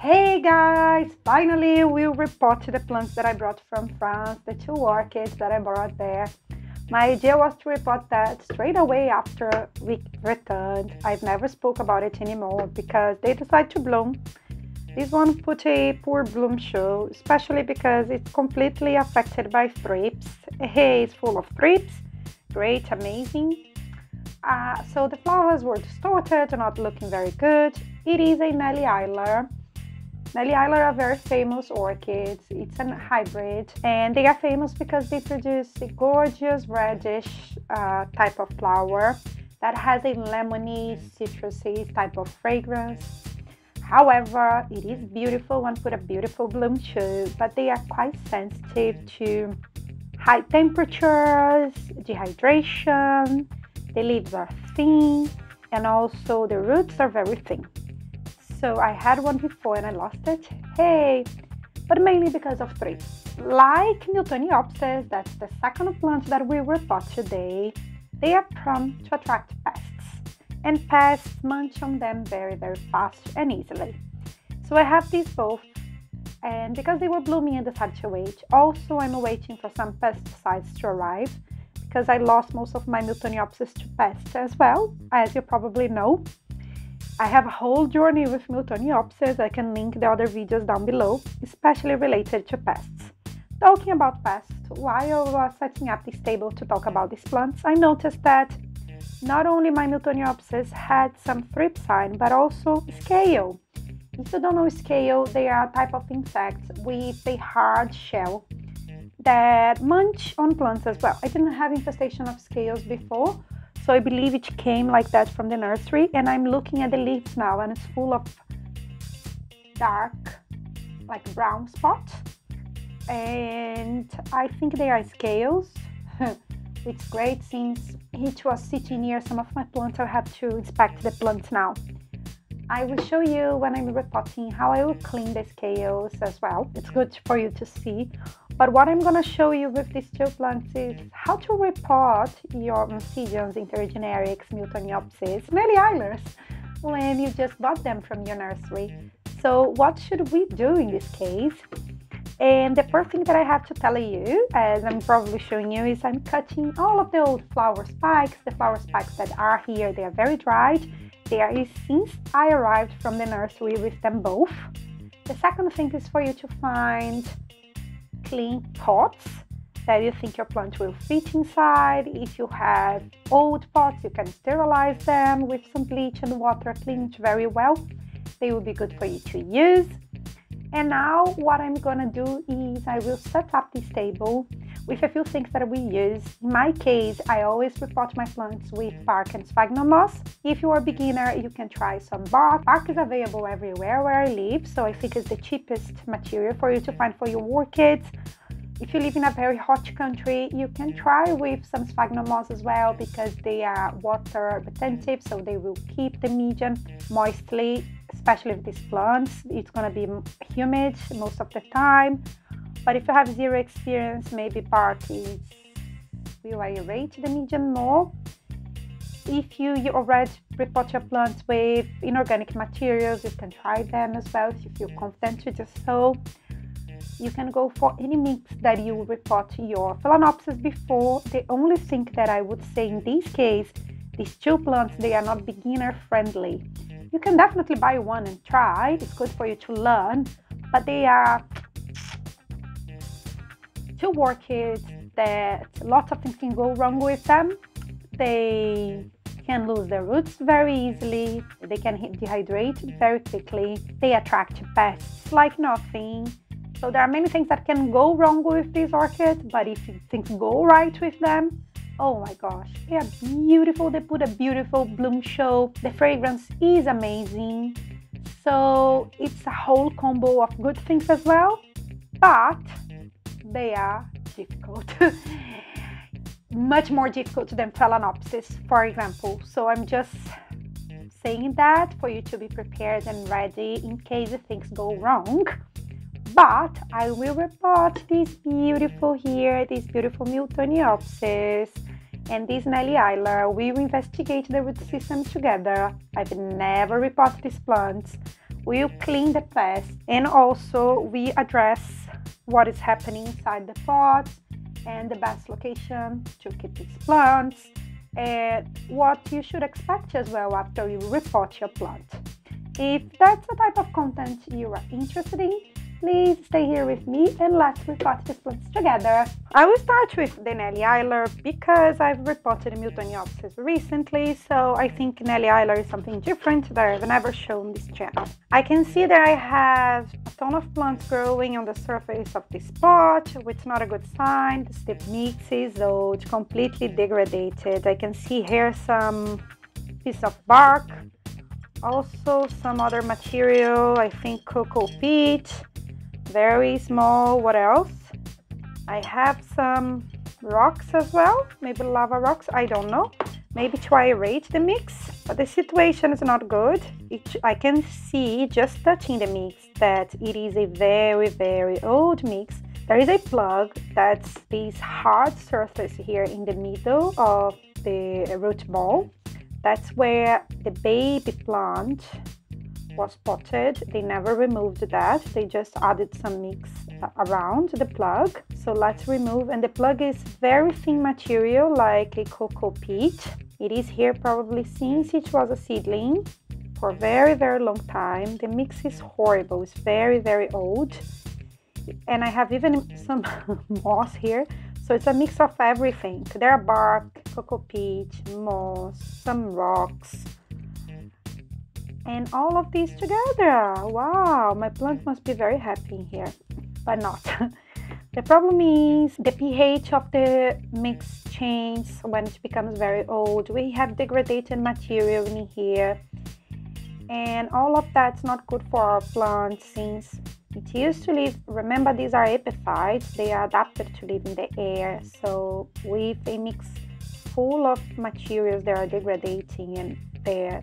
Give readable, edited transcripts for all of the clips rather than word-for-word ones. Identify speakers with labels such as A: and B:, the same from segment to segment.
A: Hey guys, finally we'll report the plants that I brought from France, the two orchids that I brought there. My idea was to report that straight away after we returned. I've never spoke about it anymore because they decided to bloom. This one put a poor bloom show, especially because it's completely affected by thrips. Hey, it's full of thrips. Great, amazing. So the flowers were distorted, not looking very good. It is a Nelly Eiler. Nelly Eiler are very famous orchids. It's a hybrid, and they are famous because they produce a gorgeous reddish type of flower that has a lemony, citrusy type of fragrance. However, it is beautiful and put a beautiful bloom too, but they are quite sensitive to high temperatures, dehydration. The leaves are thin, and also the roots are very thin. So I had one before and I lost it. Hey, but mainly because of thrips. Like Miltoniopsis, that's the second plant that we report today, they are prone to attract pests, and pests munch on them very, very fast and easily. So I have these both, and because they were blooming, I decided to wait. Also, I'm waiting for some pesticides to arrive because I lost most of my Miltoniopsis to pests as well, as you probably know. I have a whole journey with Miltoniopsis. I can link the other videos down below, especially related to pests. Talking about pests, while I was setting up this table to talk about these plants, I noticed that not only my Miltoniopsis had some thrip sign, but also scale. If you don't know scale, they are a type of insects with a hard shell that munch on plants as well. I didn't have infestation of scales before, so I believe it came like that from the nursery, and I'm looking at the leaves now and it's full of dark, like brown spots, and I think they are scales. It's great since it was sitting near some of my plants. I have to inspect the plants now. I will show you when I'm repotting how I will clean the scales as well. It's good for you to see. But what I'm going to show you with these two plants is how to repot your Oncidiums intergenerics, Miltoniopsis, Nelly Eilers, when you just bought them from your nursery. So what should we do in this case? And the first thing that I have to tell you, as I'm probably showing you, is I'm cutting all of the old flower spikes. The flower spikes that are here, they are very dried. They are since I arrived from the nursery with them both. The second thing is for you to find clean pots that you think your plant will fit inside. If you have old pots, you can sterilize them with some bleach and water, clean it very well. They will be good for you to use. And now what I'm gonna do is I will set up this table with a few things that we use. In my case, I always repot my plants with bark and sphagnum moss. If you're a beginner, you can try some bark. Bark is available everywhere where I live, so I think it's the cheapest material for you to find for your orchids. If you live in a very hot country, you can try with some sphagnum moss as well because they are water retentive, so they will keep the medium moistly, especially with these plants. It's going to be humid most of the time. But if you have zero experience, maybe bark will aerate the medium more. If you already repot your plants with inorganic materials, you can try them as well if you feel confident to do so. You can go for any mix that you repot your Phalaenopsis before. The only thing that I would say in this case, these two plants, they are not beginner friendly. You can definitely buy one and try. It's good for you to learn, but they are two orchids that lots of things can go wrong with them. They can lose their roots very easily. They can dehydrate very quickly. They attract pests like nothing. So there are many things that can go wrong with these orchids, but if things go right with them, oh my gosh, they are beautiful. They put a beautiful bloom show. The fragrance is amazing. So it's a whole combo of good things as well, but they are difficult. Much more difficult than Phalaenopsis, for example. So I'm just saying that for you to be prepared and ready in case things go wrong. But I will repot this beautiful Miltoniopsis and this Nelly Eiler. We will investigate the root system together. I've never repotted these plants. we'll clean the pest, and also we address what is happening inside the pot and the best location to keep these plants, and what you should expect as well after you repot your plant. If that's the type of content you are interested in, please stay here with me and let's repot these plants together. I will start with the Nelly Eyler because I've repotted Miltoniopsis recently, so I think Nelly Eyler is something different that I've never shown this channel. I can see that I have a ton of plants growing on the surface of this pot, which is not a good sign. The mix is old, completely degraded. I can see here some piece of bark, also some other material, I think cocoa peat. Very small. What else? I have some rocks as well, maybe lava rocks, I don't know, maybe to aerate the mix, but the situation is not good. I can see just touching the mix that it is a very old mix. There is a plug that's this hard surface here in the middle of the root ball. That's where the baby plant was potted. They never removed that, they just added some mix around the plug. So let's remove, and the plug is very thin material like a cocoa peat. It is here probably since it was a seedling for a very long time. The mix is horrible, it's very old, and I have even some moss here. So it's a mix of everything. There are bark, cocoa peat, moss, some rocks, and all of these together. Wow, my plant must be very happy here, but not. The problem is the pH of the mix changes when it becomes very old. We have degraded material in here, and all of that's not good for our plants since it used to live. Remember, these are epiphytes, they are adapted to live in the air. So with a mix full of materials that are degrading and they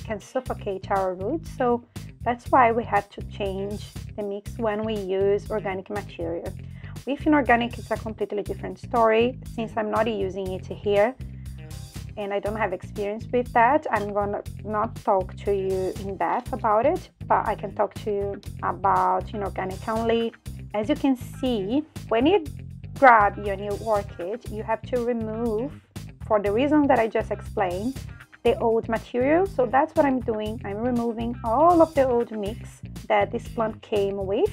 A: can suffocate our roots, so that's why we had to change the mix when we use organic material. With inorganic, it's a completely different story. Since I'm not using it here and I don't have experience with that, I'm gonna not talk to you in depth about it, but I can talk to you about inorganic only. As you can see, when you grab your new orchid, you have to remove, for the reason that I just explained, the old material. So that's what I'm doing. I'm removing all of the old mix that this plant came with.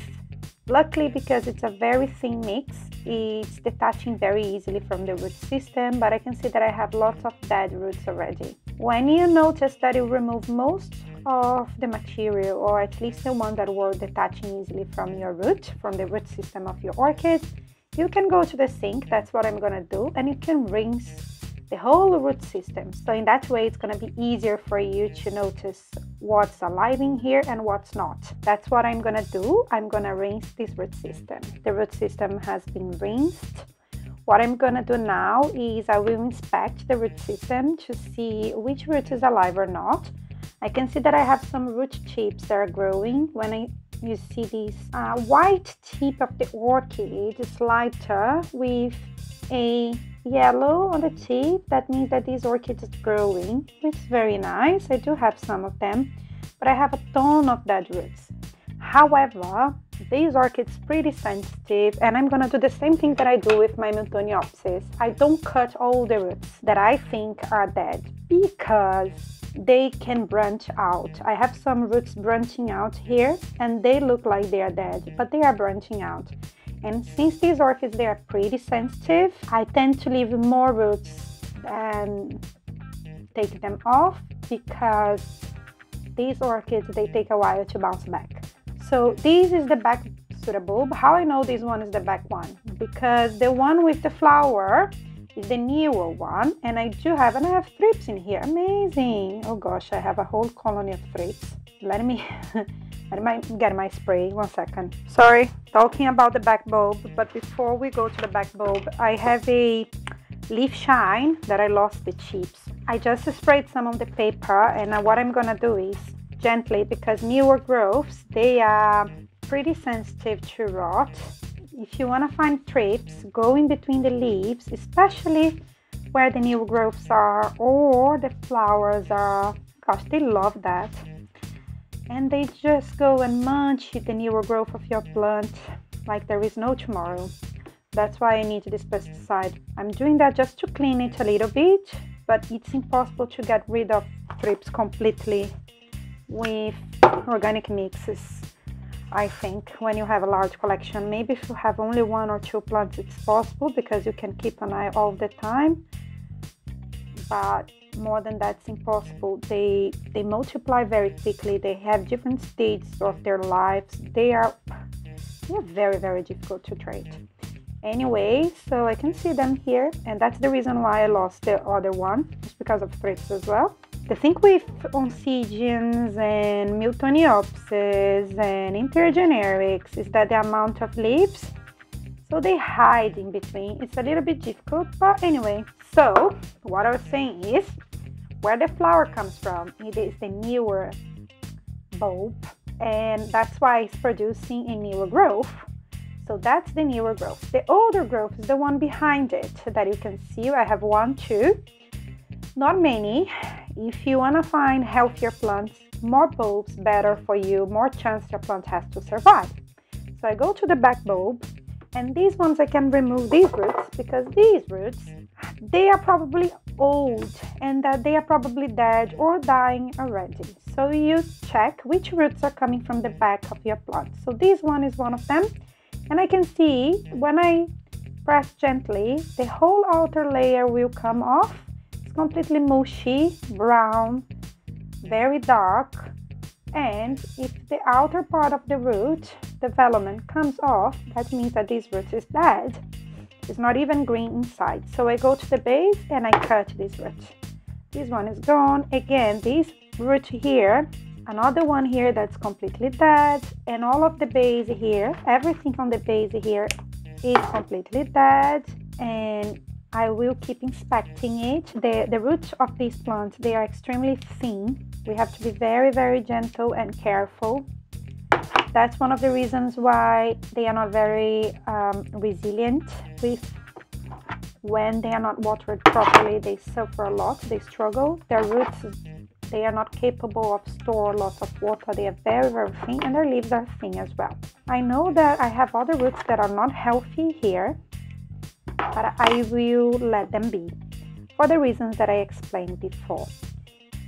A: Luckily, because it's a very thin mix, it's detaching very easily from the root system, but I can see that I have lots of dead roots already. When you notice that you remove most of the material, or at least the ones that were detaching easily from your root, from the root system of your orchid, you can go to the sink. That's what I'm gonna do, and you can rinse the whole root system. So in that way, it's going to be easier for you to notice what's alive in here and what's not. That's what I'm going to do. I'm going to rinse this root system. The root system has been rinsed. What I'm going to do now is I will inspect the root system to see which root is alive or not. I can see that I have some root tips that are growing. When you see this white tip of the orchid is lighter with a yellow on the tip, that means that this orchid is growing, which is very nice. I do have some of them, but I have a ton of dead roots. However, this orchid is pretty sensitive, and I'm gonna do the same thing that I do with my Miltoniopsis. I don't cut all the roots that I think are dead because they can branch out. I have some roots branching out here and they look like they are dead, but they are branching out. And since these orchids, they are pretty sensitive, I tend to leave more roots than take them off, because these orchids, they take a while to bounce back. So this is the back pseudobulb. How I know this one is the back one? Because the one with the flower is the newer one, and I have thrips in here. Amazing! Oh gosh, I have a whole colony of thrips. Let me get my spray, 1 second. Sorry, talking about the back bulb, but before we go to the back bulb, I have a leaf shine that I lost the chips. I just sprayed some of the paper, and what I'm gonna do is gently, because newer growths, they are pretty sensitive to rot. If you want to find thrips, go in between the leaves, especially where the new growths are or the flowers are. Gosh, they love that. and they just go and munch the newer growth of your plant like there is no tomorrow. That's why I need this pesticide. I'm doing that just to clean it a little bit, but it's impossible to get rid of thrips completely with organic mixes. I think when you have a large collection, maybe if you have only 1 or 2 plants, it's possible because you can keep an eye all the time. But more than that, it's impossible. They multiply very quickly. They have different stages of their lives. They are very, very difficult to treat. Anyway, so I can see them here, and that's the reason why I lost the other one, just because of thrips as well. The thing with Oncidiums and Miltoniopsis and Intergenerics is that the amount of leaves, so they hide in between. It's a little bit difficult, but anyway. So what I was saying is, where the flower comes from, it is the newer bulb, and that's why it's producing a newer growth. So that's the newer growth. The older growth is the one behind it that you can see. I have 1, 2, not many. If you want to find healthier plants, more bulbs, better for you, more chance your plant has to survive. So I go to the back bulb, and these ones I can remove these roots, because these roots, they are probably old and that they are probably dead or dying already. So you check which roots are coming from the back of your plant. So this one is one of them. And I can see when I press gently, the whole outer layer will come off. It's completely mushy, brown, very dark. And if the outer part of the root development comes off, that means that this root is dead. It's not even green inside. So I go to the base and I cut this root. This one is gone. Again, this root here, another one here that's completely dead, and all of the base here, everything on the base here is completely dead, and I will keep inspecting it. The roots of these plants, they are extremely thin. We have to be very, very gentle and careful. That's one of the reasons why they are not very resilient. When they are not watered properly, they suffer a lot, they struggle. Their roots, they are not capable of store lots of water. They are very, very thin, and their leaves are thin as well. I know that I have other roots that are not healthy here, but I will let them be for the reasons that I explained before.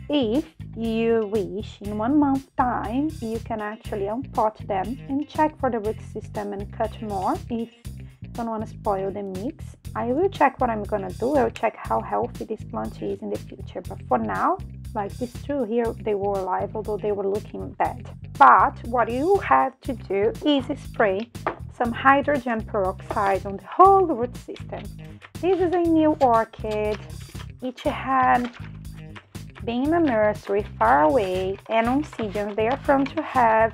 A: If you wish, in 1 month time, you can actually unpot them and check for the root system and cut more if you don't want to spoil the mix. I will check what I'm gonna do. I'll check how healthy this plant is in the future, but for now, like these two here, they were alive, although they were looking dead. But what you have to do is spray some hydrogen peroxide on the whole root system. This is a new orchid. It had been in a nursery far away, and Oncidiums, they are prone to have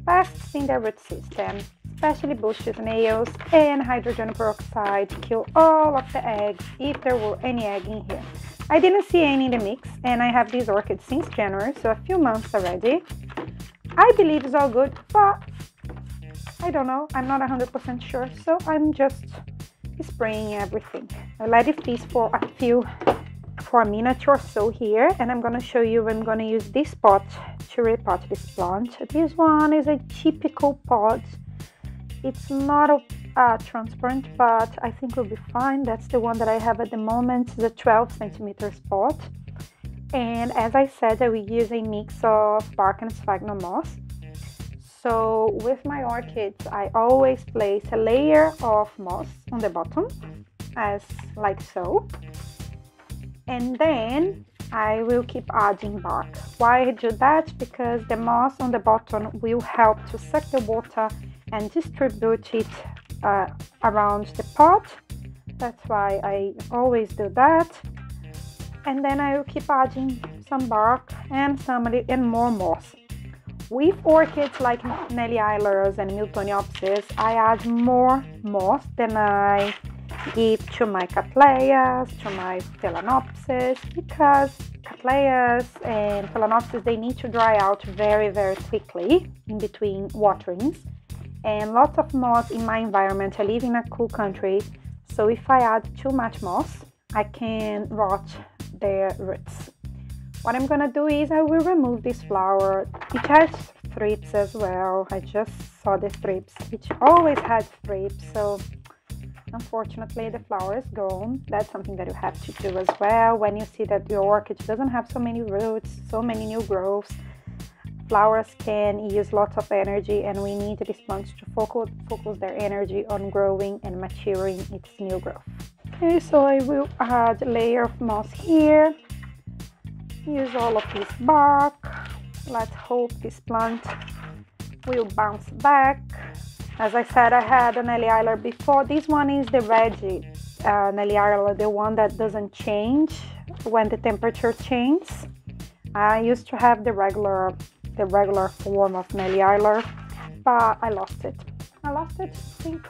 A: pests in their root system, especially bush snails, and hydrogen peroxide kill all of the eggs if there were any egg in here. I didn't see any in the mix, and I have these orchids since January, so a few months already. I believe it's all good, but I don't know, I'm not 100% sure, so I'm just spraying everything. I let it freeze for a minute or so here, and I'm gonna show you. I'm gonna use this pot to repot this plant. This one is a typical pot. It's not transparent, but I think will be fine. That's the one that I have at the moment, the 12 centimeters pot. And as I said, I will use a mix of bark and sphagnum moss. So with my orchids, I always place a layer of moss on the bottom, as like so. And then I will keep adding bark. Why I do that? Because the moss on the bottom will help to suck the water and distribute it around the pot. That's why I always do that. And then I will keep adding some bark and more moss. With orchids like Nelly Eilers and Miltoniopsis, I add more moss than I give to my Cattleyas, to my Phalaenopsis, because Cattleyas and Phalaenopsis, they need to dry out very, very quickly in between waterings. And lots of moss in my environment. I live in a cool country, so if I add too much moss, I can rot their roots. What I'm gonna do is I will remove this flower. It has thrips as well. I just saw the thrips. It always had thrips, so unfortunately the flower is gone. That's something that you have to do as well. When you see that your orchid doesn't have so many roots, so many new growths, flowers can use lots of energy, and we need these plants to focus their energy on growing and maturing its new growth. Okay, so I will add a layer of moss here. Use all of this bark. Let's hope this plant will bounce back. As I said, I had an Nelly Isler before. This one is the Reggie Nelly Isler, the one that doesn't change when the temperature changes. I used to have the regular form of Nelly Isler, but I lost it. I think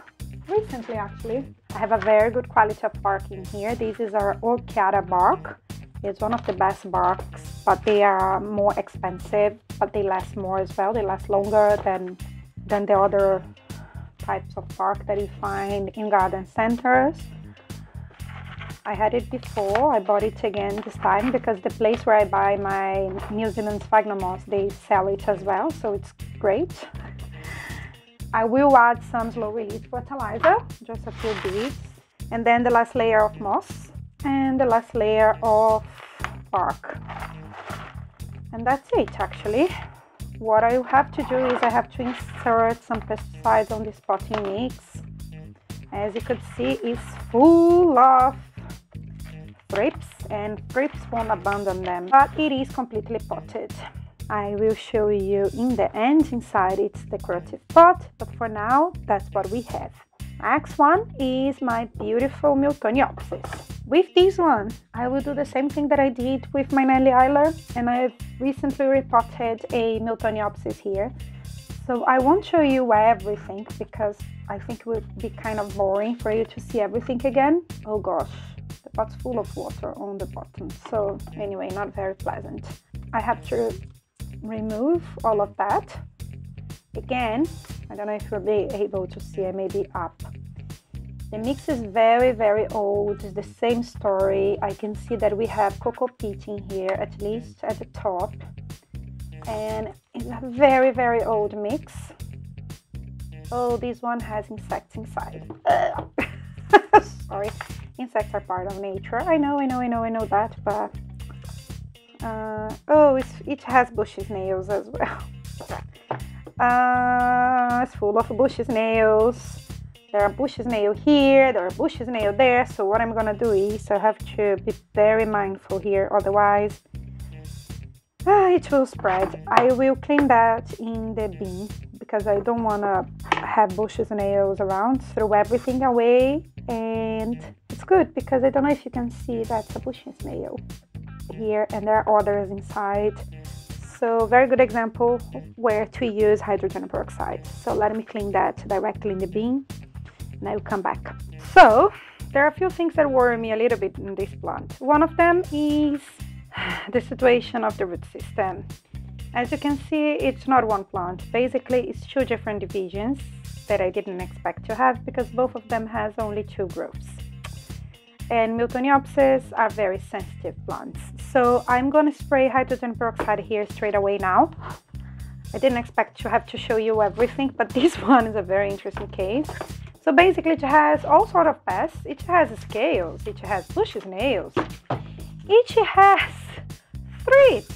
A: recently actually. I have a very good quality of bark in here. This is our Orchiata bark. It's one of the best barks, but they are more expensive, but they last more as well. They last longer than the other types of bark that you find in garden centers. I had it before. I bought it again this time because the place where I buy my New Zealand sphagnum moss, they sell it as well, so it's great. I will add some slow release fertilizer, just a few beads, and then the last layer of moss and the last layer of bark, and that's it actually. What I have to do is I have to insert some pesticides on this potting mix. As you could see, it's full of thrips, and thrips won't abandon them, but it is completely potted. I will show you in the end. Inside it's decorative pot, but for now that's what we have. Next one is my beautiful Miltoniopsis. With this one, I will do the same thing that I did with my Nelly Isler, and I've recently repotted a Miltoniopsis here. So I won't show you everything because I think it would be kind of boring for you to see everything again. Oh gosh, the pot's full of water on the bottom. So anyway, not very pleasant. I have to remove all of that. Again, I don't know if you'll be able to see, I may be up. The mix is very, very old. It's the same story. I can see that we have cocoa peat in here, at least at the top. And it's a very, very old mix. Oh, this one has insects inside. Sorry. Insects are part of nature. I know that, but oh, it has bushy snails as well. It's full of bushy snails. There are bushy snails here, there are bushy snails there. So what I'm gonna do is I have to be very mindful here, otherwise it will spread. I will clean that in the bin because I don't wanna have bushy snails around. Throw everything away, and it's good because I don't know if you can see, that's a bushy snail here, and there are others inside. So very good example where to use hydrogen peroxide. So let me clean that directly in the bin, and I will come back. So there are a few things that worry me a little bit in this plant. One of them is the situation of the root system. As you can see, it's not one plant. Basically, it's two different divisions that I didn't expect to have because both of them has only two growths. And Miltoniopsis are very sensitive plants. So I'm going to spray hydrogen peroxide here straight away now. I didn't expect to have to show you everything, but this one is a very interesting case. So basically it has all sort of pests. It has scales, it has bushy snails, it has thrips.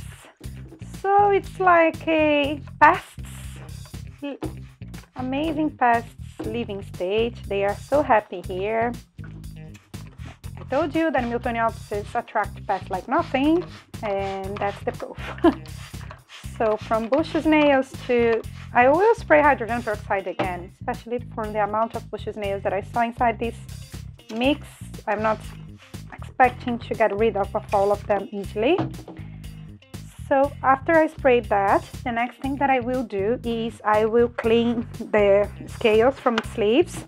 A: So it's like a pests, amazing pests living state. They are so happy here. I told you that Miltoniopsis attract pests like nothing, and that's the proof. So from bushy snails to, I will spray hydrogen peroxide again, especially from the amount of bushy snails that I saw inside this mix. I'm not expecting to get rid of all of them easily. So after I sprayed that, the next thing that I will do is I will clean the scales from its leaves,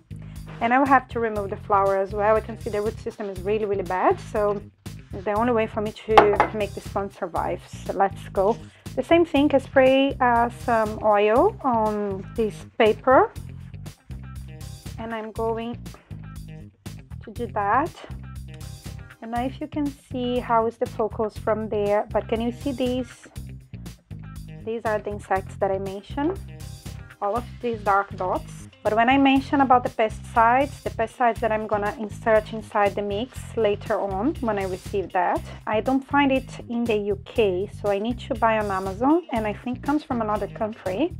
A: and I will have to remove the flower as well. I can see the root system is really, really bad, so it's the only way for me to make this plant survive. So let's go. The same thing, I spray some oil on this paper, and I'm going to do that. And now if you can see how is the focus from there, but can you see these? These are the insects that I mentioned, all of these dark dots. But when I mention about the pesticides that I'm gonna insert inside the mix later on when I receive that, I don't find it in the UK, so I need to buy on Amazon, and I think it comes from another country.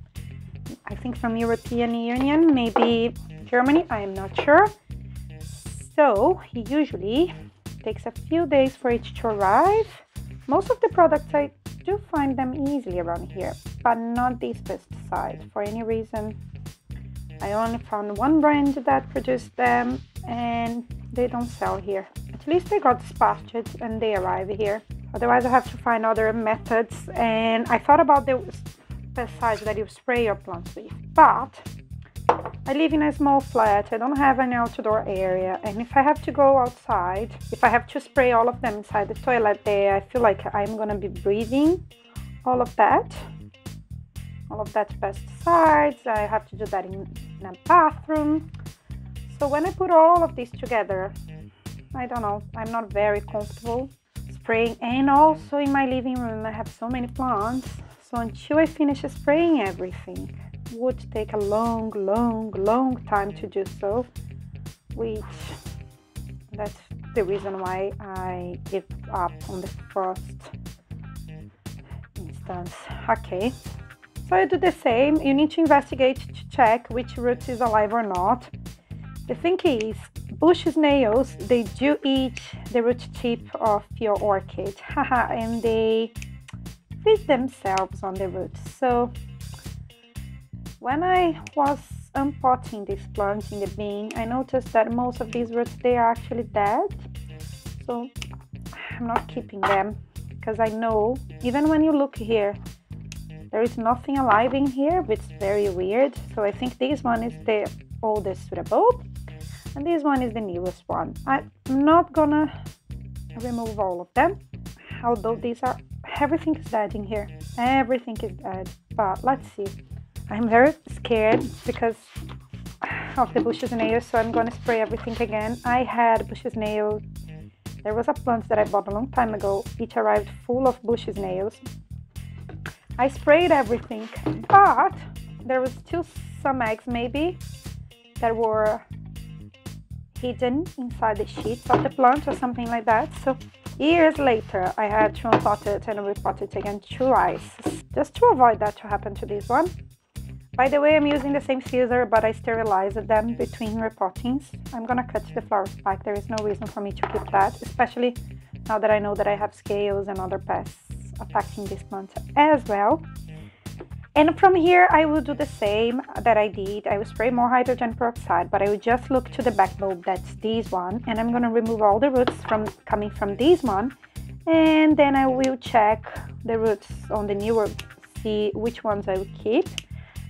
A: I think from European Union, maybe Germany, I am not sure. So it usually takes a few days for it to arrive. Most of the products I do find them easily around here, but not these pesticides. For any reason, I only found one brand that produced them, and they don't sell here. At least they got dispatched and they arrive here. Otherwise I have to find other methods, and I thought about the pesticides that you spray your plants with, but I live in a small flat, I don't have an outdoor area, and if I have to go outside, if I have to spray all of them inside the toilet there, I feel like I'm gonna be breathing all of that pesticides. I have to do that in a bathroom. So when I put all of this together, I don't know, I'm not very comfortable spraying. And also in my living room I have so many plants, so until I finish spraying everything would take a long time to do so, which that's the reason why I give up on the first instance. Okay, so I do the same. You need to investigate to check which root is alive or not. The thing is, bush snails, they do eat the root tip of your orchid, and they feed themselves on the roots. So when I was unpotting these plants in the bin, I noticed that most of these roots, they are actually dead. So I'm not keeping them, because I know, even when you look here, there is nothing alive in here, which is very weird. So I think this one is the oldest to the bulb, and this one is the newest one. I'm not gonna remove all of them, although these are, everything is dead in here. Everything is dead, but let's see. I'm very scared because of the bush snails, so I'm going to spray everything again. I had bush snails. There was a plant that I bought a long time ago. It arrived full of bush snails. I sprayed everything, but there was still some eggs maybe that were hidden inside the sheets of the plant or something like that. So years later, I had to unpot it and repot it again twice, just to avoid that to happen to this one. By the way, I'm using the same scissor, but I sterilized them between repottings. I'm gonna cut the flower spike. There is no reason for me to keep that, especially now that I know that I have scales and other pests affecting this plant as well. And from here, I will do the same that I did. I will spray more hydrogen peroxide, but I will just look to the back bulb, that's this one, and I'm gonna remove all the roots coming from this one, and then I will check the roots on the newer, see which ones I will keep.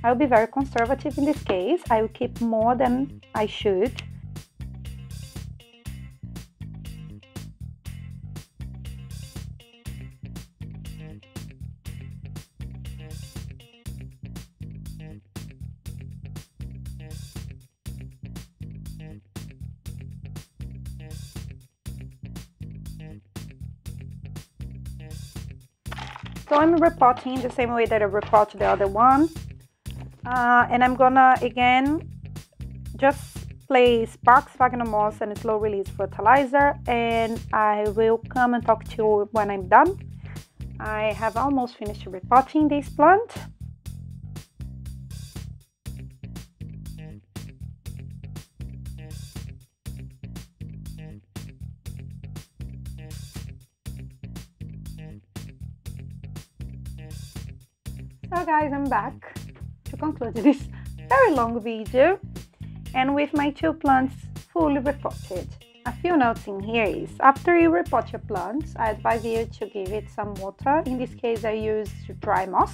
A: I'll be very conservative in this case. I will keep more than I should. So I'm repotting the same way that I repot the other one. And I'm gonna again just place Bark Sphagnum moss and slow release fertilizer, and I will come and talk to you when I'm done. I have almost finished repotting this plant. So guys, I'm back to conclude this very long video, and with my two plants fully repotted. A few notes in here is, after you repot your plants, I advise you to give it some water. In this case I use dry moss,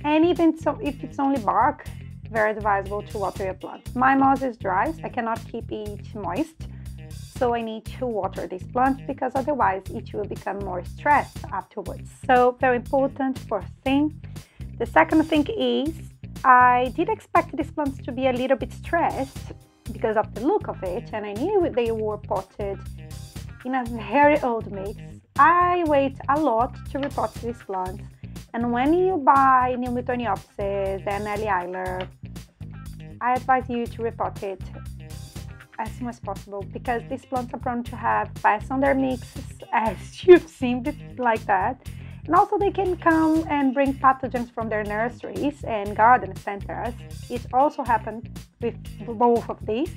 A: and even so, if it's only bark, very advisable to water your plants. My moss is dry, so I cannot keep it moist, so I need to water these plants because otherwise it will become more stressed afterwards. So very important, first thing. The second thing is, I did expect these plants to be a little bit stressed because of the look of it, and I knew they were potted in a very old mix. I wait a lot to repot these plants. And when you buy new Newtoniopsis and Ellie Isler, I advise you to repot it as soon as possible, because these plants are prone to have pests on their mixes, as you've seen like that. And also they can come and bring pathogens from their nurseries and garden centers. It also happened with both of these.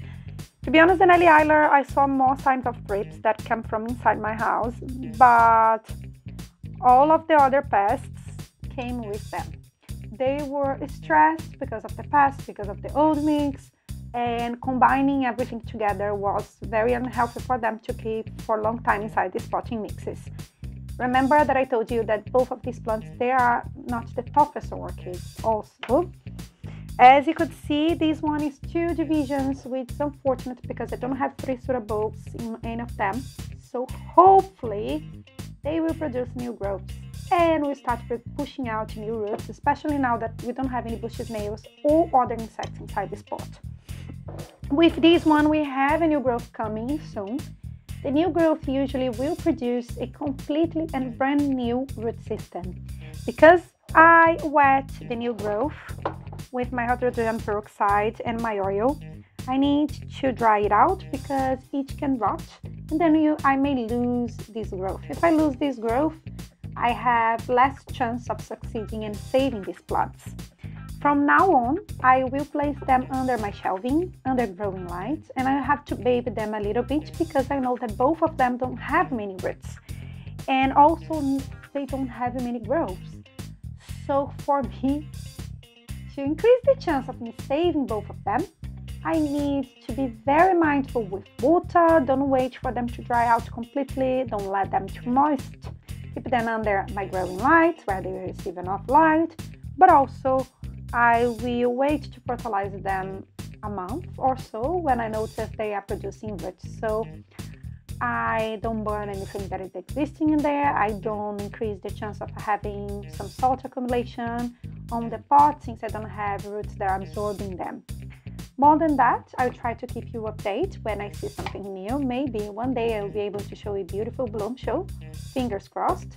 A: To be honest, in Ellie Isler, I saw more signs of thrips that come from inside my house, but all of the other pests came with them. They were stressed because of the pests, because of the old mix, and combining everything together was very unhealthy for them to keep for a long time inside these potting mixes. Remember that I told you that both of these plants, they are not the toughest orchids also. As you could see, this one is 2 divisions, which is unfortunate because I don't have 3 pseudobulbs in any of them. So hopefully they will produce new growths and we'll start pushing out new roots, especially now that we don't have any bushy snails or other insects inside this pot. With this one, we have a new growth coming soon. The new growth usually will produce a completely and brand new root system. Because I wet the new growth with my hydrogen peroxide and my oil, I need to dry it out because it can rot, and then I may lose this growth. If I lose this growth, I have less chance of succeeding and saving these plants. From now on, I will place them under my shelving, under growing lights, and I have to baby them a little bit because I know that both of them don't have many roots, and also they don't have many growths. So for me, to increase the chance of me saving both of them, I need to be very mindful with water. Don't wait for them to dry out completely. Don't let them too moist. Keep them under my growing lights where they receive enough light. But also, I will wait to fertilize them a month or so when I notice they are producing roots. So I don't burn anything that is existing in there. I don't increase the chance of having some salt accumulation on the pot since I don't have roots that are absorbing them. More than that, I'll try to keep you updated when I see something new. Maybe one day I'll be able to show a beautiful bloom show. Fingers crossed.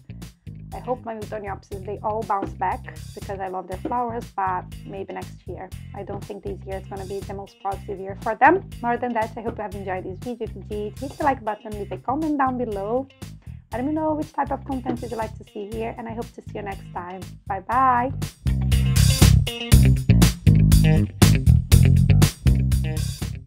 A: I hope my Newtoniopsis, they all bounce back because I love their flowers, but maybe next year. I don't think this year is going to be the most positive year for them. More than that, I hope you have enjoyed this video. If you did, hit the like button, leave a comment down below. Let me know which type of content would you like to see here, and I hope to see you next time. Bye bye!